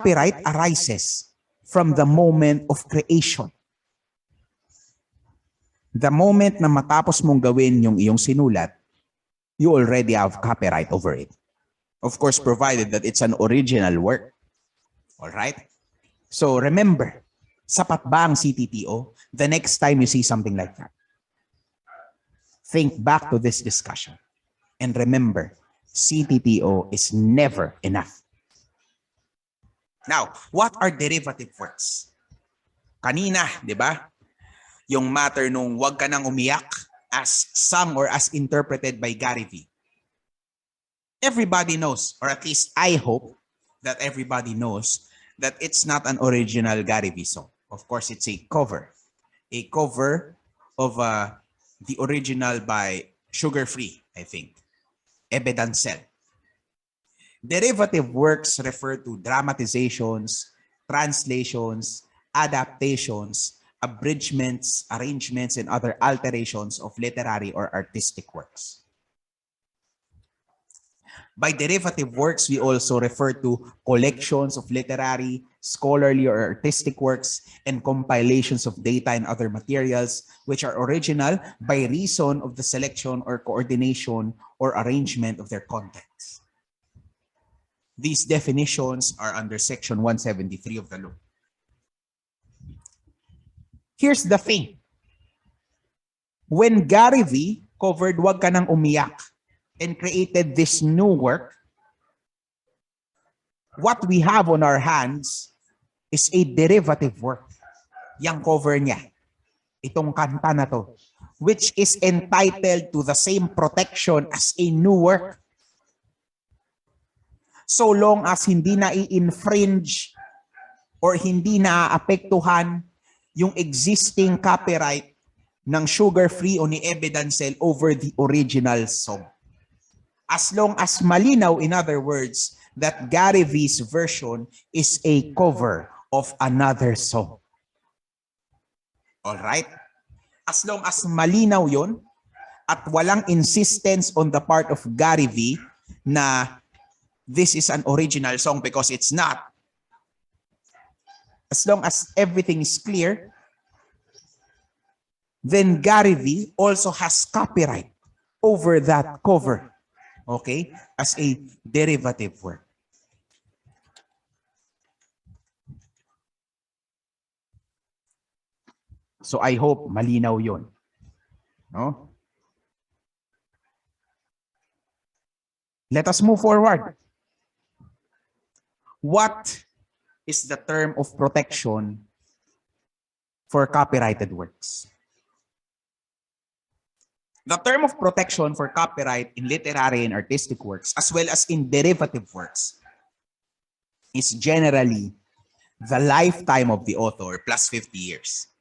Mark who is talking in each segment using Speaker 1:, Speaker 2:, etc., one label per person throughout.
Speaker 1: copyright arises from the moment of creation. The moment na matapos mong gawin yung iyong sinulat, you already have copyright over it. Of course, provided that it's an original work. All right? So remember, sapat ba ang CTTO? The next time you see something like that, think back to this discussion. And remember, CTTO is never enough. Now, what are derivative works? Kanina, di ba? Yung matter nung wag ka nang umiyak as sung or as interpreted by Gary V. Everybody knows, or at least I hope that everybody knows that it's not an original Gary V song. Of course, it's a cover. A cover of the original by Sugar Free, I think. Ebe Dancel. Derivative works refer to dramatizations, translations, adaptations, abridgments, arrangements, and other alterations of literary or artistic works. By derivative works, we also refer to collections of literary, scholarly, or artistic works and compilations of data and other materials which are original by reason of the selection or coordination or arrangement of their contents. These definitions are under Section 173 of the law. Here's the thing. When Gary V covered Wag Ka Nang Umiyak and created this new work, what we have on our hands is a derivative work. Yang cover niya, itong kanta na to, which is entitled to the same protection as a new work. So long as hindi na i-infringe or hindi na aapektuhan yung existing copyright ng Sugar Free o ni Ebe Dancel over the original song. As long as malinaw, in other words, that Gary V's version is a cover of another song. Alright? As long as malinaw yon at walang insistence on the part of Gary V na this is an original song because it's not. As long as everything is clear, then Gary V also has copyright over that cover, okay, as a derivative work. So I hope malinaw yon, no? Let us move forward. What is the term of protection for copyrighted works? The term of protection for copyright in literary and artistic works, as well as in derivative works, is generally the lifetime of the author plus 50 years.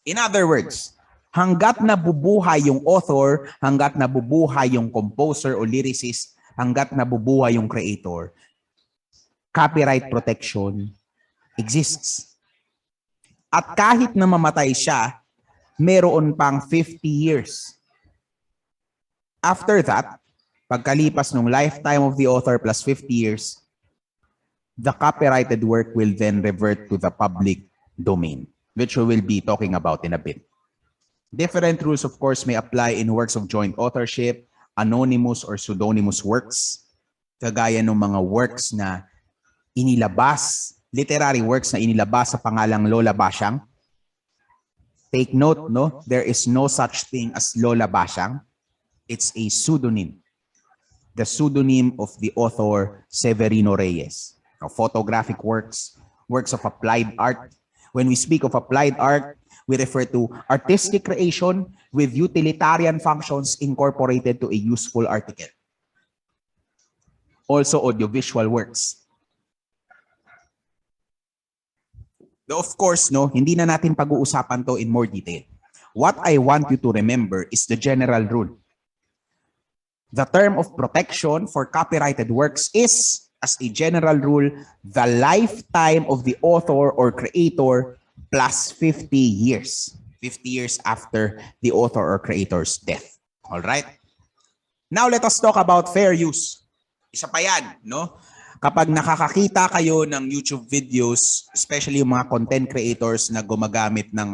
Speaker 1: In other words, hanggat nabubuhay yung author, hanggat nabubuhay yung composer o lyricist, hanggat nabubuhay yung creator, copyright protection exists. At kahit na mamatay siya, meron pang 50 years. After that, pagkalipas ng lifetime of the author plus 50 years, the copyrighted work will then revert to the public domain, which we will be talking about in a bit. Different rules, of course, may apply in works of joint authorship, anonymous or pseudonymous works, kagaya ng mga works na inilabas, literary works na inilabas sa pangalang Lola Basyang. Take note, no? There is no such thing as Lola Basyang. It's a pseudonym. The pseudonym of the author Severino Reyes. Now, photographic works, works of applied art. When we speak of applied art, we refer to artistic creation with utilitarian functions incorporated to a useful article. Also, audiovisual works. Though of course, no, hindi na natin pag-uusapan to in more detail. What I want you to remember is the general rule. The term of protection for copyrighted works is, as a general rule, the lifetime of the author or creator plus 50 years. 50 years after the author or creator's death. All right? Now let us talk about fair use. Isa pa yan, no? Kapag nakakakita kayo ng YouTube videos, especially yung mga content creators na gumagamit ng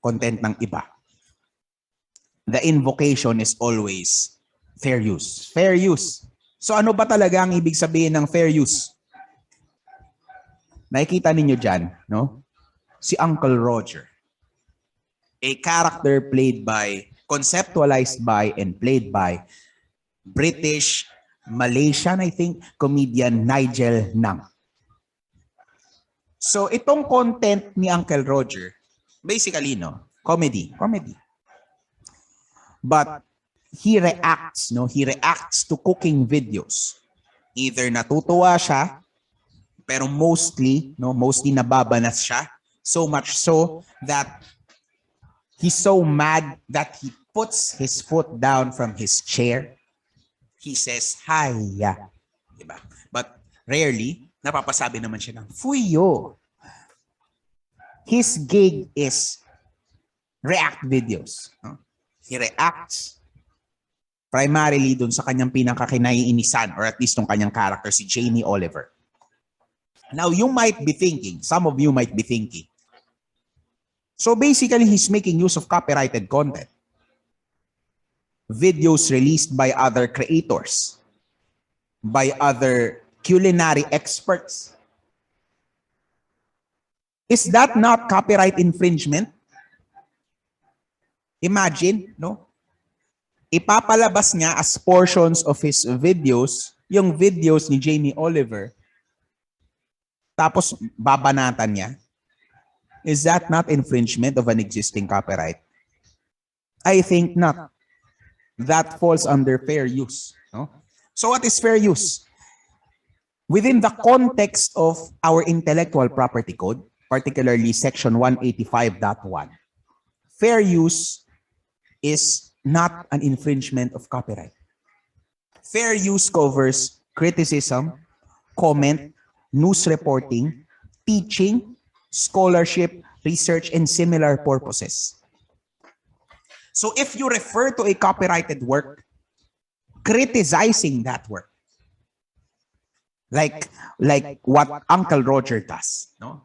Speaker 1: content ng iba, the invocation is always fair use. Fair use. So ano ba talaga ang ibig sabihin ng fair use? Nakikita ninyo dyan, no? Si Uncle Roger. A character played by, conceptualized by, and played by British, Malaysian, I think, comedian Nigel Nang. So itong content ni Uncle Roger, basically, no, comedy. But he reacts, no, he reacts to cooking videos. Either natutuwa siya, pero mostly nababanas siya. So much so that he's so mad that he puts his foot down from his chair. He says, "Hiya." Diba? But rarely, napapasabi naman siya ng, "Fuyo." His gig is react videos. No? He reacts primarily dun sa kanyang pinakakinaiinisan, or at least ng kanyang character, si Jamie Oliver. Now, you might be thinking, some of you might be thinking, so basically, he's making use of copyrighted content. Videos released by other creators, by other culinary experts. Is that not copyright infringement? Imagine, no? Ipapalabas niya as portions of his videos, yung videos ni Jamie Oliver, tapos babanatan niya. Is that not infringement of an existing copyright? I think not. That falls under fair use. No? So what is fair use? Within the context of our intellectual property code, particularly section 185.1, fair use is not an infringement of copyright. Fair use covers criticism, comment, news reporting, teaching, scholarship, research, and similar purposes. So if you refer to a copyrighted work, criticizing that work, like what Uncle Roger does, no?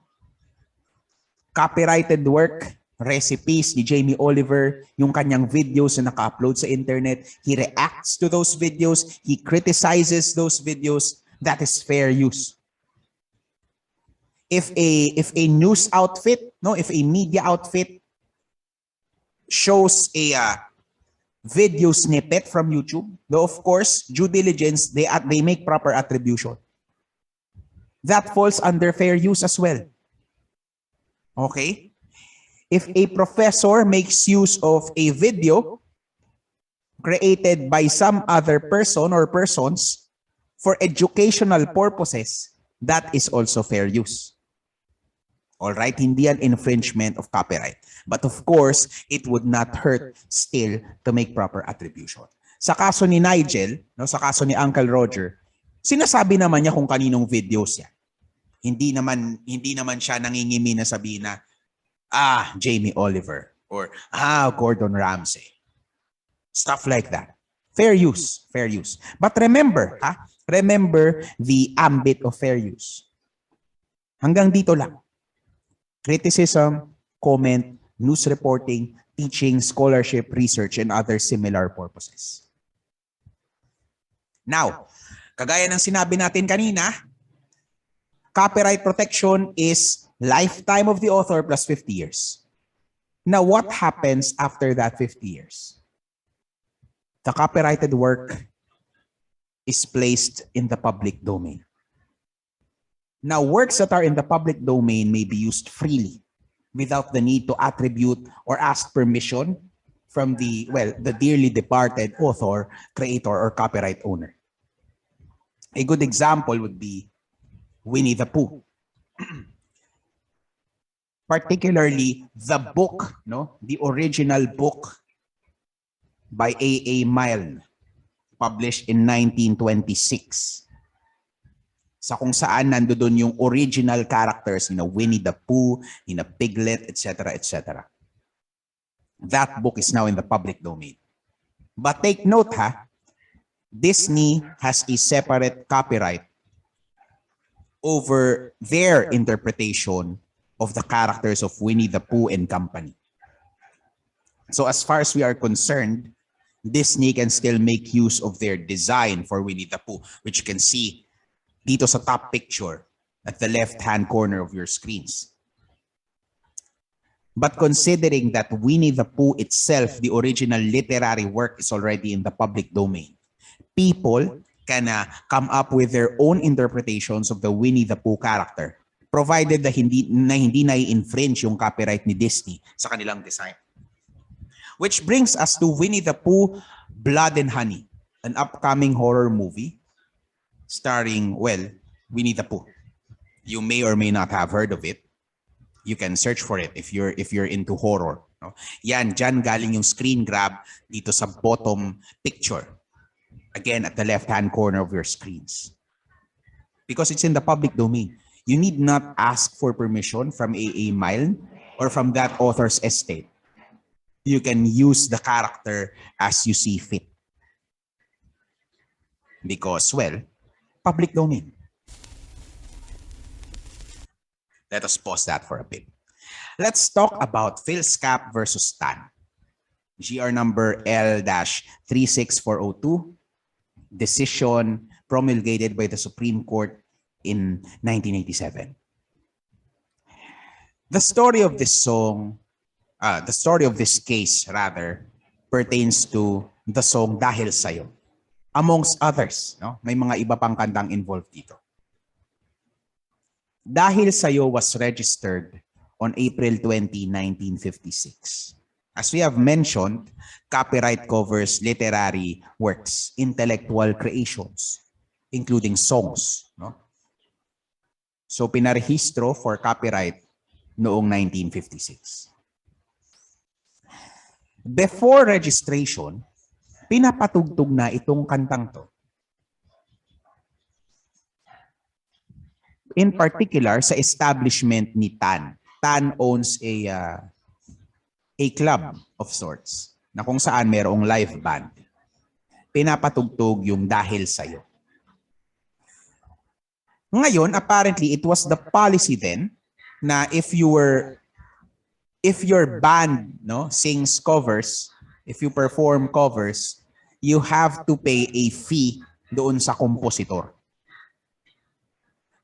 Speaker 1: Copyrighted work, recipes ni Jamie Oliver, yung kanyang videos na naka-upload sa internet, he reacts to those videos, he criticizes those videos, that is fair use. If a news outfit, no, if a media outfit shows a video snippet from YouTube, though of course, due diligence, they make proper attribution. That falls under fair use as well. Okay? If a professor makes use of a video created by some other person or persons for educational purposes, that is also fair use. All right, hindi an infringement of copyright. But of course, it would not hurt still to make proper attribution. Sa kaso ni Nigel, no, sa kaso ni Uncle Roger, sinasabi naman niya kung kaninong videos yan. Hindi naman siya nangingimi na sabihin na, Jamie Oliver, or Gordon Ramsay. Stuff like that. Fair use, fair use. But remember, remember the ambit of fair use. Hanggang dito lang. Criticism, comment, news reporting, teaching, scholarship, research, and other similar purposes. Now, kagaya ng sinabi natin kanina, copyright protection is lifetime of the author plus 50 years. Now, what happens after that 50 years? The copyrighted work is placed in the public domain. Now, works that are in the public domain may be used freely without the need to attribute or ask permission from the dearly departed author, creator, or copyright owner. A good example would be Winnie the Pooh. Particularly the book, no? The original book by A.A. Milne, published in 1926. Sa kung saan nandoon yung original characters, Winnie the Pooh, Piglet, etc., etc. That book is now in the public domain. But take note, Disney has a separate copyright over their interpretation of the characters of Winnie the Pooh and company. So as far as we are concerned, Disney can still make use of their design for Winnie the Pooh, which you can see dito sa top picture at the left-hand corner of your screens. But considering that Winnie the Pooh itself, the original literary work, is already in the public domain, people can come up with their own interpretations of the Winnie the Pooh character, provided na hindi na-infringe yung copyright ni Disney sa kanilang design. Which brings us to Winnie the Pooh, Blood and Honey, an upcoming horror movie starring, well, Winnie the Pooh. You may or may not have heard of it. You can search for it if you're into horror. No? Yan, dyan galing yung screen grab dito sa bottom picture. Again, at the left-hand corner of your screens. Because it's in the public domain. You need not ask for permission from A.A. Milne or from that author's estate. You can use the character as you see fit. Because, well, public domain. Let us pause that for a bit. Let's talk about PhilSCAP versus TAN. GR number L-36402, decision promulgated by the Supreme Court in 1987. The story of this case, pertains to the song Dahil Sa'yo. Amongst others, no? May mga iba pang kantang involved dito. Dahil Sa'yo was registered on April 20, 1956. As we have mentioned, copyright covers literary works, intellectual creations, including songs. No? So pinarehistro for copyright noong 1956. Before registration, pinapatugtog na itong kantang to. In particular, sa establishment ni TAN. TAN owns a club of sorts na kung saan mayroong live band. Pinapatugtog yung Dahil Sa'yo. Ngayon, apparently, it was the policy then na if your band sings covers, if you perform covers, you have to pay a fee doon sa kompositor.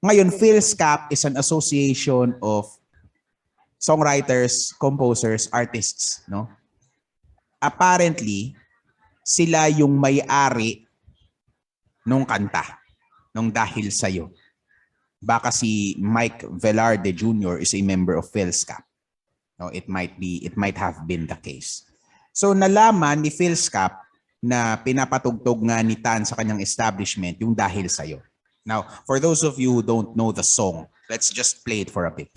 Speaker 1: Ngayon, PhilSCAP is an association of songwriters, composers, artists. No? Apparently, sila yung may-ari nung kanta, nung Dahil Sa'yo. Baka si Mike Velarde Jr. is a member of PhilSCAP. No, it might have been the case. So nalaman ni PhilSCAP na pinapatugtog nga ni TAN sa kanyang establishment yung Dahil Sa'yo. Now, for those of you who don't know the song, let's just play it for a bit.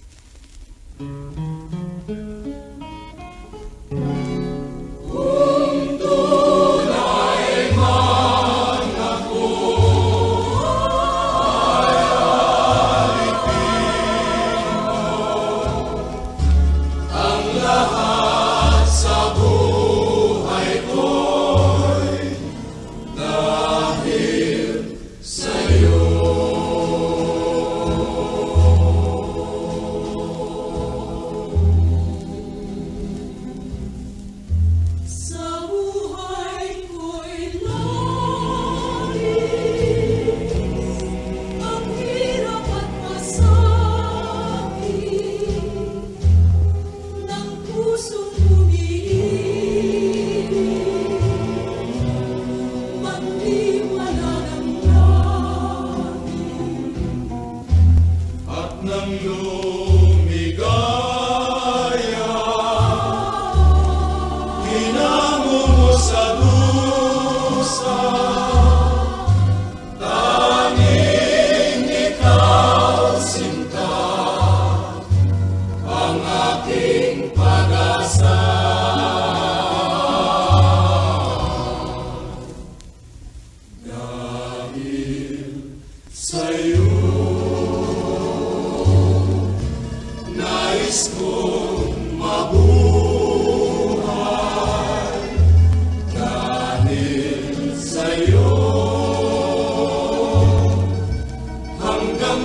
Speaker 2: Hanggang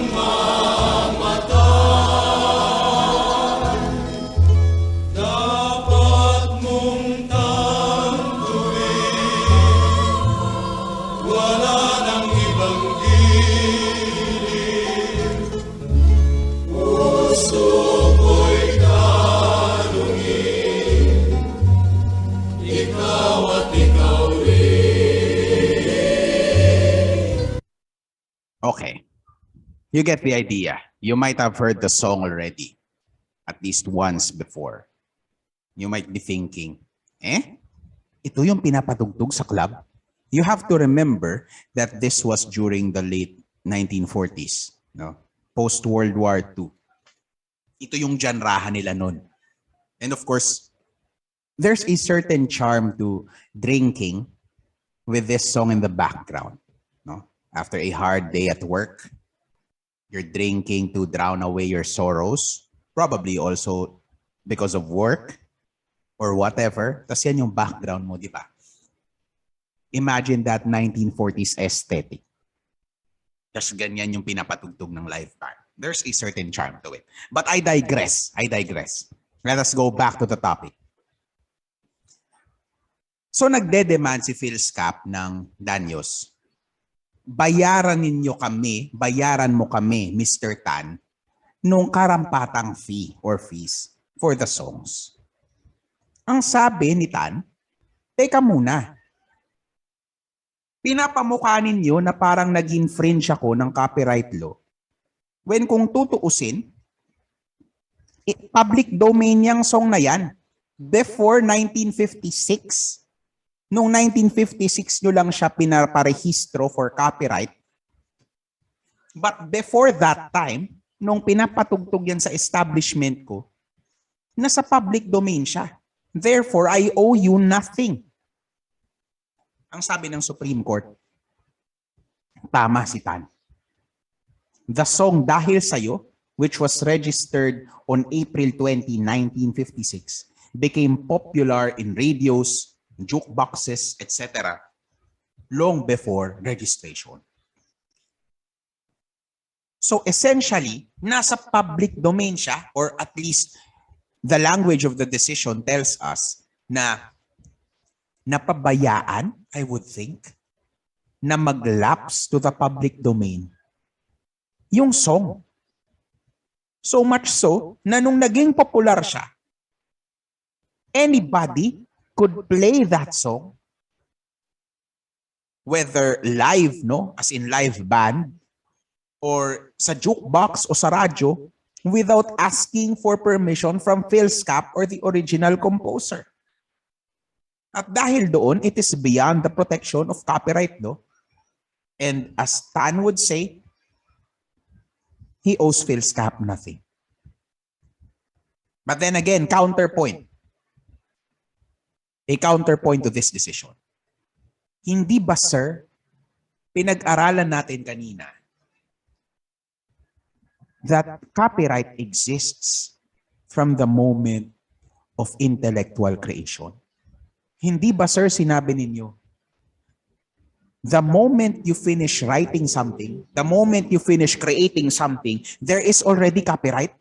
Speaker 1: You get the idea. You might have heard the song already, at least once before. You might be thinking, ito yung pinapatugtog sa club? You have to remember that this was during the late 1940s, no? Post-World War II. Ito yung genrahan nila nun. And of course, there's a certain charm to drinking with this song in the background. No? After a hard day at work, you're drinking to drown away your sorrows, probably also because of work or whatever. Tas yan yung background mo, di ba? Imagine that 1940s aesthetic. Tas ganyan yung pinapatugtog ng live band. There's a certain charm to it. But I digress. Let us go back to the topic. So nagde-demand si PhilSCAP ng danyos. Bayaran mo kami, Mr. Tan, nung karampatang fee or fees for the songs. Ang sabi ni Tan, teka muna. Pinapamukha ninyo na parang nag-infringe ako ng copyright law. When kung tutuusin, public domain yung song na yan. Before 1956. Noong 1956 nyo lang siya pinaparehistro for copyright. But before that time, nung pinapatugtog yan sa establishment ko, nasa public domain siya. Therefore, I owe you nothing. Ang sabi ng Supreme Court, tama si Tan. The song Dahil Sa'yo, which was registered on April 20, 1956, became popular in radios, jukeboxes, etc. long before registration. So essentially, nasa public domain siya, or at least the language of the decision tells us na napabayaan, I would think, na mag-lapse to the public domain yung song. So much so, na nung naging popular siya, anybody could play that song, whether live, no, as in live band, or sa jukebox o sa radyo, without asking for permission from PhilSCAP or the original composer. At dahil doon, it is beyond the protection of copyright law. And as Tan would say, he owes PhilSCAP nothing. But then again, counterpoint. A counterpoint to this decision. Hindi ba, sir, pinag-aralan natin kanina that copyright exists from the moment of intellectual creation? Hindi ba, sir, sinabi ninyo, the moment you finish writing something, the moment you finish creating something, there is already copyright?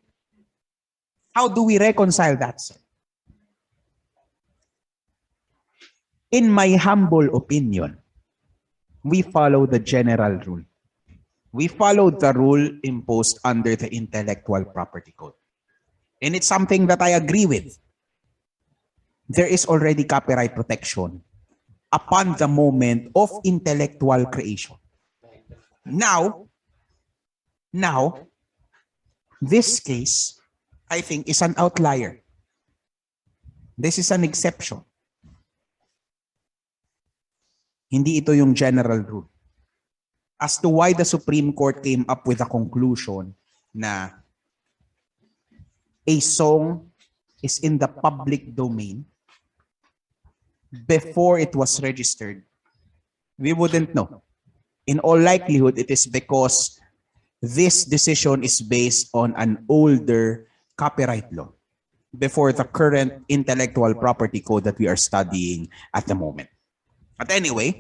Speaker 1: How do we reconcile that, sir? In my humble opinion, we follow the general rule. We follow the rule imposed under the Intellectual Property Code. And it's something that I agree with. There is already copyright protection upon the moment of intellectual creation. Now, this case, I think, is an outlier. This is an exception. Hindi ito yung general rule. As to why the Supreme Court came up with a conclusion na a song is in the public domain before it was registered, we wouldn't know. In all likelihood, it is because this decision is based on an older copyright law before the current intellectual property code that we are studying at the moment. But anyway,